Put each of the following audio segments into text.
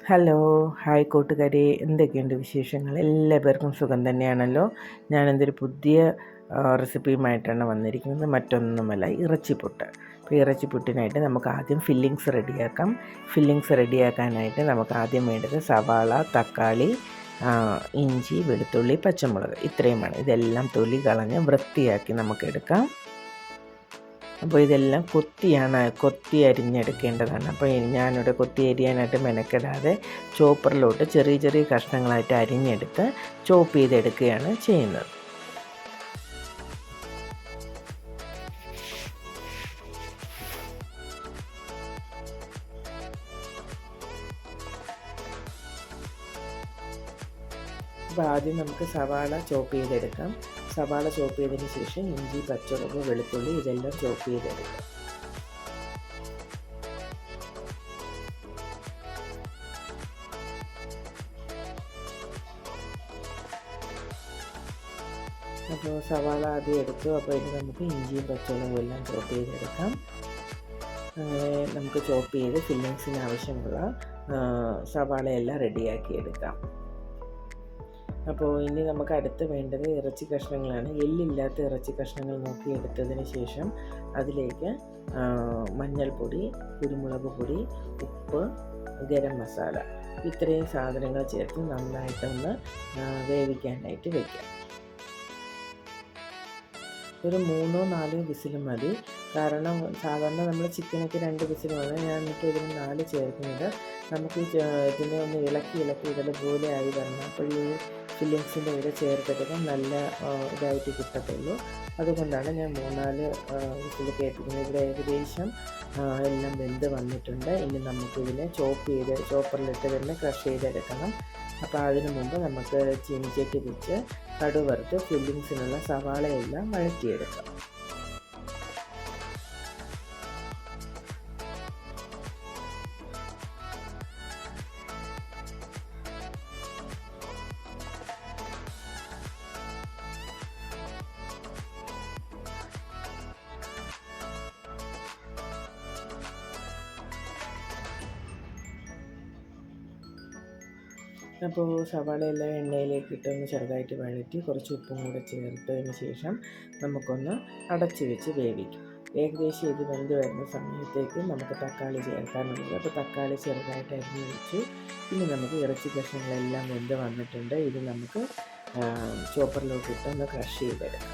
Hello, hi കൂട്ടുകാരെ, എന്തൊക്കെയുണ്ട് വിശേഷങ്ങൾ? എല്ലാവർക്കും സുഖം തന്നെയാണല്ലോ. ഞാനെന്തൊരു പുതിയ റെസിപ്പിയുമായിട്ടാണ് വന്നിരിക്കുന്നത്. മറ്റൊന്നുമല്ല, ഇറച്ചിപ്പുട്ട്. അപ്പോൾ ഇറച്ചിപ്പുട്ടിനായിട്ട് നമുക്ക് ആദ്യം ഫില്ലിങ്സ് റെഡിയാക്കാം. ഫില്ലിങ്സ് റെഡിയാക്കാനായിട്ട് നമുക്ക് ആദ്യം വേണ്ടത് സവാള, തക്കാളി, ഇഞ്ചി, വെളുത്തുള്ളി, പച്ചമുളക്, ഇത്രയുമാണ്. ഇതെല്ലാം തൊലി കളഞ്ഞ് വൃത്തിയാക്കി നമുക്കെടുക്കാം. അപ്പോൾ ഇതെല്ലാം കൊത്തി അരിഞ്ഞെടുക്കേണ്ടതാണ്. അപ്പോൾ ഞാനിവിടെ കൊത്തി അരിയാനായിട്ട് മെനക്കെടാതെ ചോപ്പറിലോട്ട് ചെറിയ ചെറിയ കഷ്ണങ്ങളായിട്ട് അരിഞ്ഞെടുത്ത് ചോപ്പ് ചെയ്തെടുക്കുകയാണ് ചെയ്യുന്നത്. അപ്പോൾ ആദ്യം നമുക്ക് സവാള ചോപ്പ് ചെയ്തെടുക്കാം. സവാള ചോപ്പ് ചെയ്തതിന് ശേഷം ഇഞ്ചി, പച്ചമുളക്, വെളുത്തുള്ളി ഇതെല്ലാം ചോപ്പ് ചെയ്തെടുക്കാം. അപ്പോൾ സവാള ആദ്യം എടുത്തു. അപ്പോൾ ഇനി നമുക്ക് ഇഞ്ചിയും പച്ചമുളകും എല്ലാം ചോപ്പ് ചെയ്തെടുക്കാം. അങ്ങനെ നമുക്ക് ചോപ്പ് ചെയ്ത് ഫില്ലിങ്സിന് ആവശ്യമുള്ള സവാളയെല്ലാം റെഡിയാക്കി എടുക്കാം. അപ്പോൾ ഇനി നമുക്ക് അടുത്ത് വേണ്ടത് ഇറച്ചി കഷ്ണങ്ങളാണ്. എല്ലില്ലാത്ത ഇറച്ചി കഷ്ണങ്ങൾ നോക്കി എടുത്തതിന് ശേഷം അതിലേക്ക് മഞ്ഞൾപ്പൊടി, കുരുമുളക് പൊടി, ഉപ്പ്, ഗരം മസാല ഇത്രയും സാധനങ്ങൾ ചേർത്ത് നന്നായിട്ടൊന്ന് വേവിക്കാനായിട്ട് വയ്ക്കാം. ഒരു 3-4 വിസിൽ മതി. കാരണം സാധാരണ നമ്മൾ ചിക്കനൊക്കെ 2 വിസിൽ വേണം. ഞാൻ എന്നിട്ട് ഇതിന് 4 ചേർക്കുന്നത്. നമുക്ക് ഇതിനെ ഒന്ന് ഇളക്കി ഇതുപോലെ ആയി വരണം. അപ്പോൾ ഈ ഫില്ലിങ്സിൻ്റെ കൂടെ ചേർത്തെടുക്കാൻ നല്ല ഇതായിട്ട് കിട്ടത്തുള്ളൂ. അതുകൊണ്ടാണ് ഞാൻ 3-4 വിസിൽ കേൾപ്പിക്കുന്നത്. ഇവിടെ ഏകദേശം എല്ലാം വെന്ത് വന്നിട്ടുണ്ട്. ഇനി നമുക്കിതിനെ ചോപ്പറിലിട്ട് തന്നെ ക്രഷ് ചെയ്തെടുക്കണം. അപ്പോൾ അതിനു മുമ്പ് നമുക്ക് ചീനിച്ചട്ടി വെച്ച് കടുക് വറുത്ത് ഫില്ലിങ്സിനുള്ള സവാളയെല്ലാം വഴറ്റിയെടുക്കാം. അപ്പോൾ സവാളയെല്ലാം എണ്ണയിലേക്ക് ഇട്ടൊന്ന് ചെറുതായിട്ട് വഴറ്റി കുറച്ച് ഉപ്പും കൂടെ ചേർത്തതിന് ശേഷം നമുക്കൊന്ന് അടച്ച് വെച്ച് വേവിക്കും. ഏകദേശം ഇത് വെന്ത് വരുന്ന സമയത്തേക്ക് നമുക്ക് തക്കാളി ചേർക്കാനുള്ളത്. അപ്പോൾ തക്കാളി ചെറുതായിട്ട് അരിഞ്ഞ് വെച്ചു. ഇനി നമുക്ക് ഇറച്ചി കഷ്ണങ്ങളെല്ലാം വെന്ത് വന്നിട്ടുണ്ട്. ഇത് നമുക്ക് ചോപ്പറിലോട്ട് ഇട്ടൊന്ന് ക്രഷ് ചെയ്തെടുക്കാം.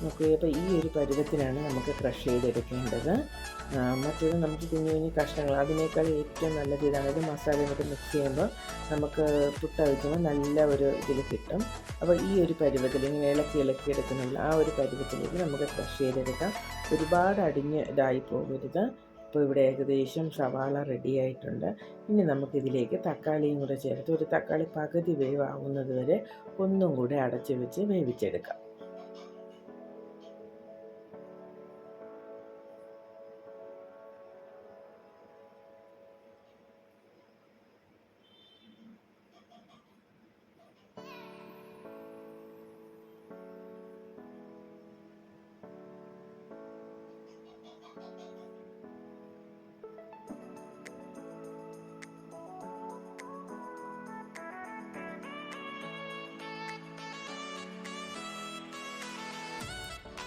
നോക്കുക, അപ്പോൾ ഈ ഒരു പരുവത്തിനാണ് നമുക്ക് ക്രഷ് ചെയ്തെടുക്കേണ്ടത്. മറ്റേത് നമുക്ക് കുഞ്ഞു കുഞ്ഞു കഷ്ണങ്ങൾ, അതിനേക്കാൾ ഏറ്റവും നല്ലത് ഇതാണ്. ഇത് മസാലയൊക്കെ മിക്സ് ചെയ്യുമ്പോൾ നമുക്ക് പുട്ടഴിക്കുമ്പോൾ നല്ല ഒരു ഇതിൽ കിട്ടും. അപ്പോൾ ഈ ഒരു പരുവത്തിൽ ഇങ്ങനെ ഇളക്കി എടുക്കുന്നില്ല, ആ ഒരു പരുവത്തിലേക്ക് നമുക്ക് ക്രഷ് ചെയ്തെടുക്കാം. ഒരുപാട് ഇതായി പോകരുത്. അപ്പോൾ ഇവിടെ ഏകദേശം സവാള റെഡിയായിട്ടുണ്ട്. ഇനി നമുക്കിതിലേക്ക് തക്കാളിയും കൂടെ ചേർത്ത് ഒരു തക്കാളി പകുതി വേവാകുന്നത് വരെ ഒന്നും കൂടെ അടച്ച് വെച്ച് വേവിച്ചെടുക്കാം.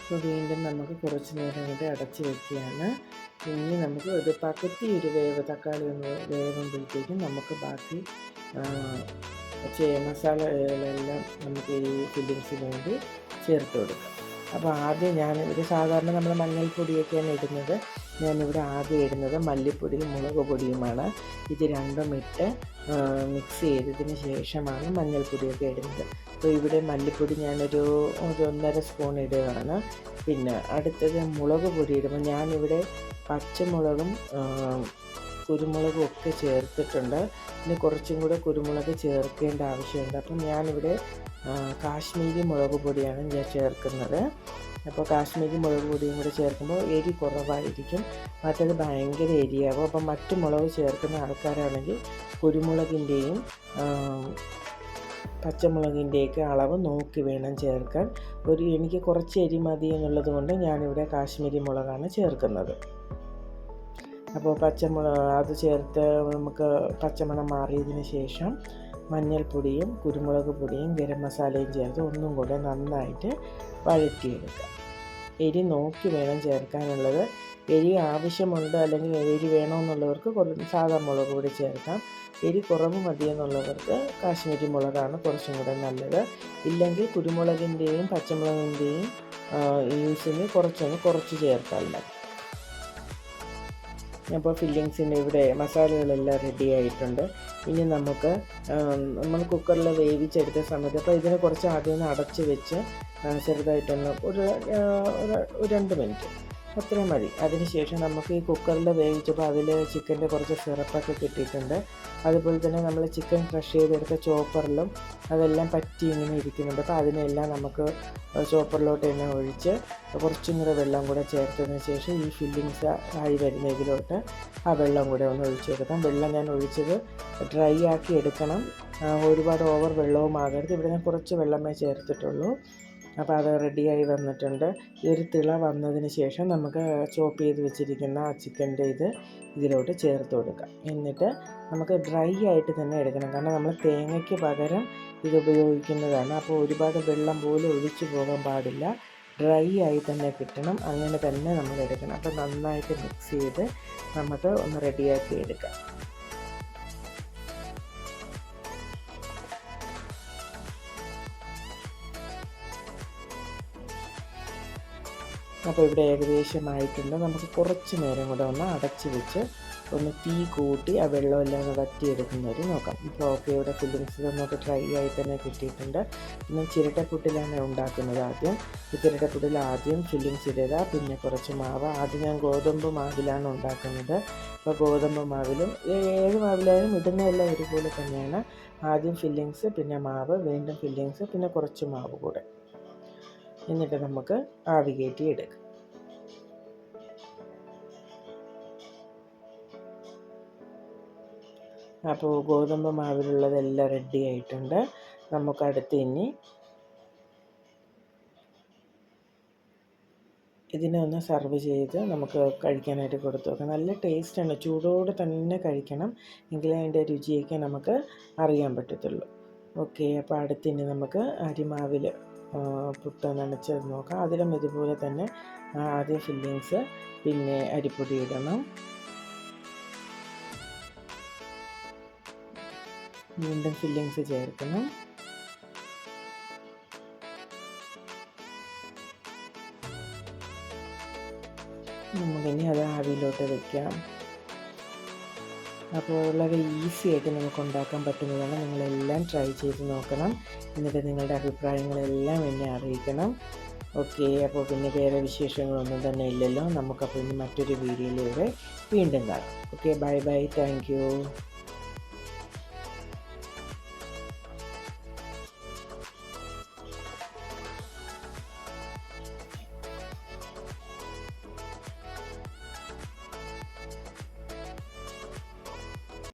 അപ്പോൾ വീണ്ടും നമുക്ക് കുറച്ച് നേരം കൂടി അടച്ച് വയ്ക്കുകയാണ്. ഇനി നമുക്ക് ഒരു പകുതി ഒരു തക്കാളി ഒന്ന് വേവുമ്പോഴത്തേക്കും നമുക്ക് ബാക്കി മസാലകളെല്ലാം നമുക്ക് ഈ ഫില്ലിങ്സിന് വേണ്ടി ചേർത്ത് കൊടുക്കാം. അപ്പോൾ ആദ്യം ഞാനിവിടെ സാധാരണ നമ്മൾ മഞ്ഞൾപ്പൊടിയൊക്കെയാണ് ഇടുന്നത്. ഞാനിവിടെ ആദ്യം ഇടുന്നത് മല്ലിപ്പൊടിയും മുളക് പൊടിയുമാണ്. ഇത് രണ്ടും ഇട്ട് മിക്സ് ചെയ്തതിന് ശേഷമാണ് മഞ്ഞൾപ്പൊടിയൊക്കെ ഇടുന്നത്. അപ്പോൾ ഇവിടെ മല്ലിപ്പൊടി ഞാനൊരു 1.5 സ്പൂൺ ഇടുകയാണ്. പിന്നെ അടുത്തത് മുളക് പൊടി ഇടുമ്പോൾ ഞാനിവിടെ പച്ചമുളകും കുരുമുളകും ഒക്കെ ചേർത്തിട്ടുണ്ട്. ഇനി കുറച്ചും കൂടെ കുരുമുളക് ചേർക്കേണ്ട ആവശ്യമുണ്ട്. അപ്പം ഞാനിവിടെ കാശ്മീരി മുളക് പൊടിയാണ് ഞാൻ ചേർക്കുന്നത്. അപ്പോൾ കാശ്മീരി മുളക് പൊടിയും കൂടെ ചേർക്കുമ്പോൾ എരി കുറവായിരിക്കും, മറ്റത് ഭയങ്കര എരിയാവും. അപ്പം മറ്റു മുളക് ചേർക്കുന്ന ആൾക്കാരാണെങ്കിൽ കുരുമുളകിൻ്റെയും പച്ചമുളകിൻ്റെയൊക്കെ അളവ് നോക്കി വേണം ചേർക്കാൻ. എനിക്ക് കുറച്ച് എരി മതി എന്നുള്ളത് കൊണ്ട് ഞാനിവിടെ കാശ്മീരി മുളകാണ് ചേർക്കുന്നത്. അപ്പോൾ അത് ചേർത്ത് നമുക്ക് പച്ചമണം മാറിയതിന് ശേഷം മഞ്ഞൾപ്പൊടിയും കുരുമുളക് പൊടിയും ഗരം മസാലയും ചേർത്ത് ഒന്നും കൂടെ നന്നായിട്ട് വഴറ്റിയെടുക്കുക. എരി നോക്കി വേണം ചേർക്കാനുള്ളത്. എരി ആവശ്യമുണ്ട് അല്ലെങ്കിൽ എരി വേണമെന്നുള്ളവർക്ക് സാധാ മുളക് പൊടി ചേർക്കാം. എരി കുറവ് മതിയെന്നുള്ളവർക്ക് കാശ്മീരി മുളകാണ് കുറച്ചും കൂടെ നല്ലത്. ഇല്ലെങ്കിൽ കുരുമുളകിൻ്റെയും പച്ചമുളകിൻ്റെയും യൂസിന് കുറച്ച് ചേർക്കാമല്ലോ. അപ്പോൾ ഫില്ലിങ്സിൻ്റെ ഇവിടെ മസാലകളെല്ലാം റെഡി ആയിട്ടുണ്ട്. ഇനി നമ്മൾ കുക്കറിൽ വേവിച്ചെടുത്ത സമയത്ത് അപ്പോൾ ഇതിനെ കുറച്ച് ആദ്യം അടച്ച് വെച്ച് ചെറുതായിട്ടൊന്ന് ഒരു 2 മിനിറ്റ് അത്രയും മതി. അതിനുശേഷം നമുക്ക് ഈ കുക്കറിൽ വേവിച്ചപ്പോൾ അതിൽ ചിക്കൻ്റെ കുറച്ച് സിറപ്പൊക്കെ കിട്ടിയിട്ടുണ്ട്. അതുപോലെ തന്നെ നമ്മൾ ചിക്കൻ ക്രഷ് ചെയ്തെടുത്ത ചോപ്പറിലും അതെല്ലാം പറ്റി ഇങ്ങനെ ഇരിക്കുന്നുണ്ട്. അപ്പോൾ അതിനെല്ലാം നമുക്ക് ചോപ്പറിലോട്ട് തന്നെ ഒഴിച്ച് കുറച്ചും കൂടെ വെള്ളം കൂടെ ചേർത്തതിന് ശേഷം ഈ ഫില്ലിങ്സ് ആയി വരുന്ന ഇതിലോട്ട് ആ വെള്ളം കൂടെ ഒന്ന് ഒഴിച്ച് കൊടുക്കാം. വെള്ളം ഞാൻ ഒഴിച്ചത് ഡ്രൈ ആക്കി എടുക്കണം, ഒരുപാട് ഓവർ വെള്ളവും ആകരുത്. ഇവിടെ ഞാൻ കുറച്ച് വെള്ളമേ ചേർത്തിട്ടുള്ളൂ. അപ്പോൾ അത് റെഡിയായി വന്നിട്ടുണ്ട്. ഈ ഒരു തിള വന്നതിന് ശേഷം നമുക്ക് ചോപ്പ് ചെയ്ത് വെച്ചിരിക്കുന്ന ആ ചിക്കൻ്റെ ഇതിലോട്ട് ചേർത്ത് കൊടുക്കാം. എന്നിട്ട് നമുക്ക് ഡ്രൈ ആയിട്ട് തന്നെ എടുക്കണം, കാരണം നമ്മൾ തേങ്ങയ്ക്ക് പകരം ഇത് ഉപയോഗിക്കുന്നതാണ്. അപ്പോൾ ഒരുപാട് വെള്ളം പോലും ഒഴിച്ചു പോകാൻ പാടില്ല, ഡ്രൈ ആയി തന്നെ കിട്ടണം. അങ്ങനെ തന്നെ നമ്മൾ എടുക്കണം. അപ്പോൾ നന്നായിട്ട് മിക്സ് ചെയ്ത് നമുക്ക് ഒന്ന് റെഡിയാക്കി എടുക്കാം. അപ്പോൾ ഇവിടെ ഏകദേശമായിട്ടുണ്ട്. നമുക്ക് കുറച്ച് നേരം കൂടെ ഒന്ന് അടച്ച് വെച്ച് ഒന്ന് തീ കൂട്ടി ആ വെള്ളമെല്ലാം ഒന്ന് വറ്റിയെടുക്കുന്നവർ നോക്കാം. ഇപ്പോൾ ഓക്കെ, ഇവിടെ ഫില്ലിങ്സ് നമുക്ക് ഡ്രൈ ആയി തന്നെ കിട്ടിയിട്ടുണ്ട്. പിന്നെ ചിരട്ടക്കുട്ടിലാണ് ഉണ്ടാക്കുന്നത്. ഈ ചിരട്ടക്കുട്ടിൽ ആദ്യം ഫില്ലിങ്സ് ഇടുക, പിന്നെ കുറച്ച് മാവ്. ആദ്യം ഞാൻ ഗോതമ്പ് മാവിലാണ് ഉണ്ടാക്കുന്നത്. അപ്പോൾ ഗോതമ്പ് മാവിലും ഏത് മാവിലായാലും ഇടുന്നതെല്ലാം ഒരുപോലെ തന്നെയാണ്. ആദ്യം ഫില്ലിങ്സ്, പിന്നെ മാവ്, വീണ്ടും ഫില്ലിങ്സ്, പിന്നെ കുറച്ച് മാവ് കൂടെ. എന്നിട്ട് നമുക്ക് ആവി കയറ്റി എടുക്കാം. അപ്പോൾ ഗോതമ്പ് മാവിലുള്ളതെല്ലാം റെഡി ആയിട്ടുണ്ട്. നമുക്കടുത്ത് ഇനി ഇതിനെ ഒന്ന് സർവ് ചെയ്ത് നമുക്ക് കഴിക്കാനായിട്ട് കൊടുത്തു നോക്കാം. നല്ല ടേസ്റ്റാണ്, ചൂടോടെ തന്നെ കഴിക്കണം, എങ്കിലേ അതിൻ്റെ രുചിയൊക്കെ നമുക്ക് അറിയാൻ പറ്റത്തുള്ളൂ. ഓക്കെ, അപ്പോൾ അടുത്തിനി നമുക്ക് അരിമാവിൽ പുട്ട് നനച്ചത് നോക്കാം. അതിലും ഇതുപോലെ തന്നെ ആദ്യം ഫില്ലിങ്സ്, പിന്നെ അരിപ്പൊടി ഇടണം, വീണ്ടും ഫില്ലിങ്സ് ചേർക്കണം, നമുക്കിനി അത് ആവിയിലോട്ട് വയ്ക്കാം. അപ്പോൾ വളരെ ഈസി ആയിട്ട് നമുക്ക് ഉണ്ടാക്കാൻ പറ്റുന്നതാണ്. നിങ്ങളെല്ലാം ട്രൈ ചെയ്ത് നോക്കണം. എന്നിട്ട് നിങ്ങളുടെ അഭിപ്രായങ്ങളെല്ലാം എന്നെ അറിയിക്കണം. ഓക്കെ, അപ്പോൾ പിന്നെ വേറെ വിശേഷങ്ങളൊന്നും തന്നെ ഇല്ലല്ലോ. നമുക്കപ്പോൾ ഇനി മറ്റൊരു വീഡിയോയിലൂടെ വീണ്ടും കാണാം. Okay, bye bye, thank you.